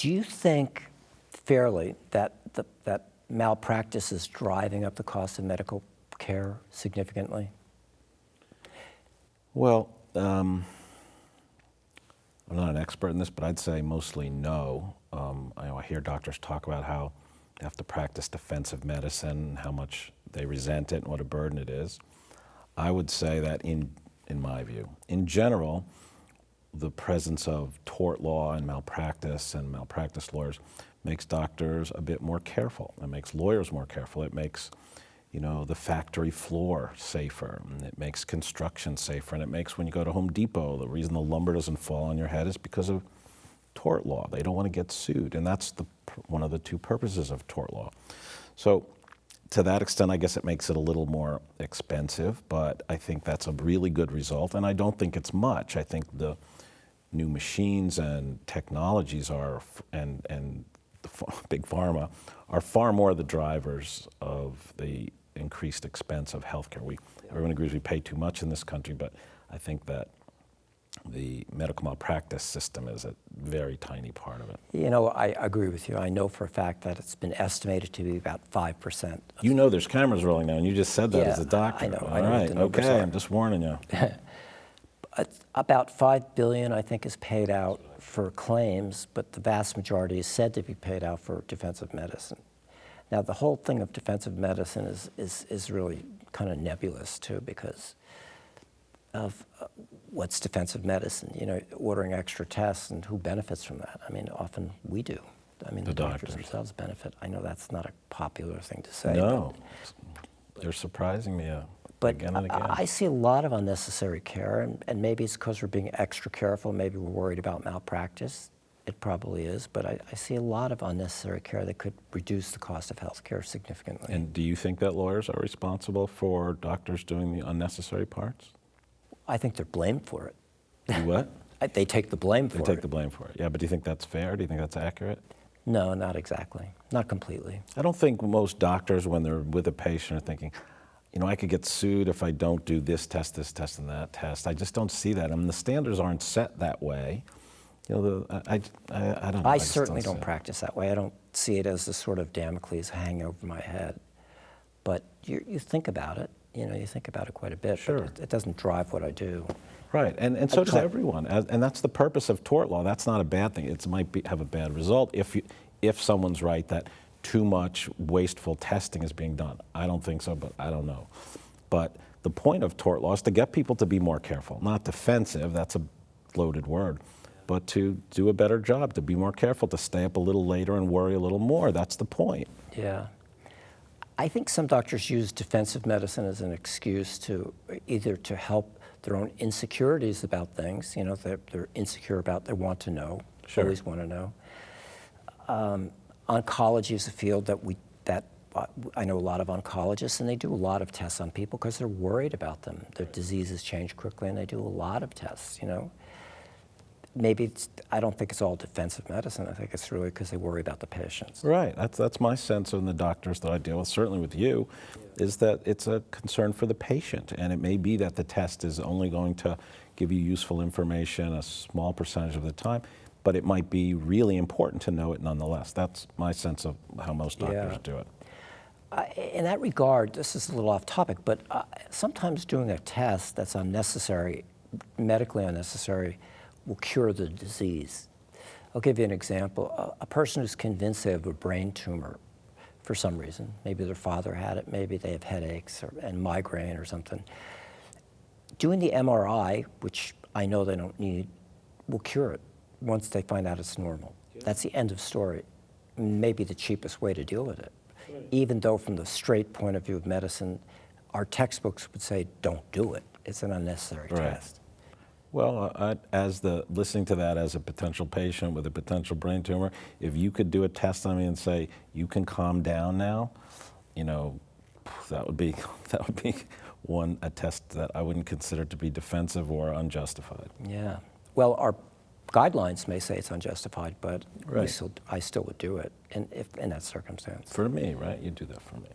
Do you think fairly that that malpractice is driving up the cost of medical care significantly? Well, I'm not an expert in this, but I'd say mostly no. I hear doctors talk about how they have to practice defensive medicine, and how much they resent it and what a burden it is. I would say that in my view, in general, the presence of tort law and malpractice lawyers makes doctors a bit more careful. It makes lawyers more careful. It makes, the factory floor safer, and it makes construction safer, and it makes, when you go to Home Depot, the reason the lumber doesn't fall on your head is because of tort law. They don't want to get sued, and that's one of the two purposes of tort law. So to that extent, I guess it makes it a little more expensive, but I think that's a really good result, and I don't think it's much. I think the new machines and technologies and the big pharma are far more the drivers of the increased expense of healthcare. Everyone agrees we pay too much in this country, but I think that the medical malpractice system is a very tiny part of it. I agree with you. I know for a fact that it's been estimated to be about 5%. There's cameras rolling now, and you just said that as a doctor. I know. All right, okay, I'm just warning you. About $5 billion, I think, is paid out for claims, but the vast majority is said to be paid out for defensive medicine. Now, the whole thing of defensive medicine is really kind of nebulous, too, because of what's defensive medicine, ordering extra tests, and who benefits from that. I mean, often we do. I mean, the doctors themselves benefit. I know that's not a popular thing to say. No, they're surprising me again and again. I see a lot of unnecessary care, and maybe it's because we're being extra careful. Maybe we're worried about malpractice. It probably is, but I see a lot of unnecessary care that could reduce the cost of health care significantly. And do you think that lawyers are responsible for doctors doing the unnecessary parts? I think they're blamed for it. You what? They take the blame for it. They take the blame for it. Yeah, but do you think that's fair? Do you think that's accurate? No, not exactly. Not completely. I don't think most doctors, when they're with a patient, are thinking, I could get sued if I don't do this test, and that test. I just don't see that. I mean, the standards aren't set that way. I don't know. I certainly don't practice that way. I don't see it as the sort of Damocles hanging over my head. But you think about it. You think about it quite a bit. Sure. But it doesn't drive what I do. Right, and so does everyone. And that's the purpose of tort law. That's not a bad thing. It might have a bad result if someone's right that too much wasteful testing is being done. I don't think so, but I don't know. But the point of tort law is to get people to be more careful, not defensive. That's a loaded word. But to do a better job, to be more careful, to stay up a little later and worry a little more. That's the point. Yeah. I think some doctors use defensive medicine as an excuse to either to help their own insecurities about things, they're insecure about, they want to know, always want to know. Oncology is a field that I know a lot of oncologists, and they do a lot of tests on people because they're worried about them. Their diseases change quickly, and they do a lot of tests, Maybe I don't think it's all defensive medicine. I think it's really because they worry about the patients. Right. That's my sense of the doctors that I deal with, certainly with you, is that it's a concern for the patient. And it may be that the test is only going to give you useful information a small percentage of the time, but it might be really important to know it nonetheless. That's my sense of how most doctors do it. In that regard, this is a little off topic, but sometimes doing a test that's unnecessary, medically unnecessary, will cure the disease. I'll give you an example. A person who's convinced they have a brain tumor for some reason, maybe their father had it, maybe they have headaches and migraine or something. Doing the MRI, which I know they don't need, will cure it once they find out it's normal. That's the end of story. Maybe the cheapest way to deal with it. Even though from the straight point of view of medicine, our textbooks would say, don't do it. It's an unnecessary test. Well, listening to that as a potential patient with a potential brain tumor, if you could do a test on me and say, you can calm down now, that would be a test that I wouldn't consider to be defensive or unjustified. Yeah. Well, our guidelines may say it's unjustified, but I still would do it in that circumstance. For me, right? You do that for me.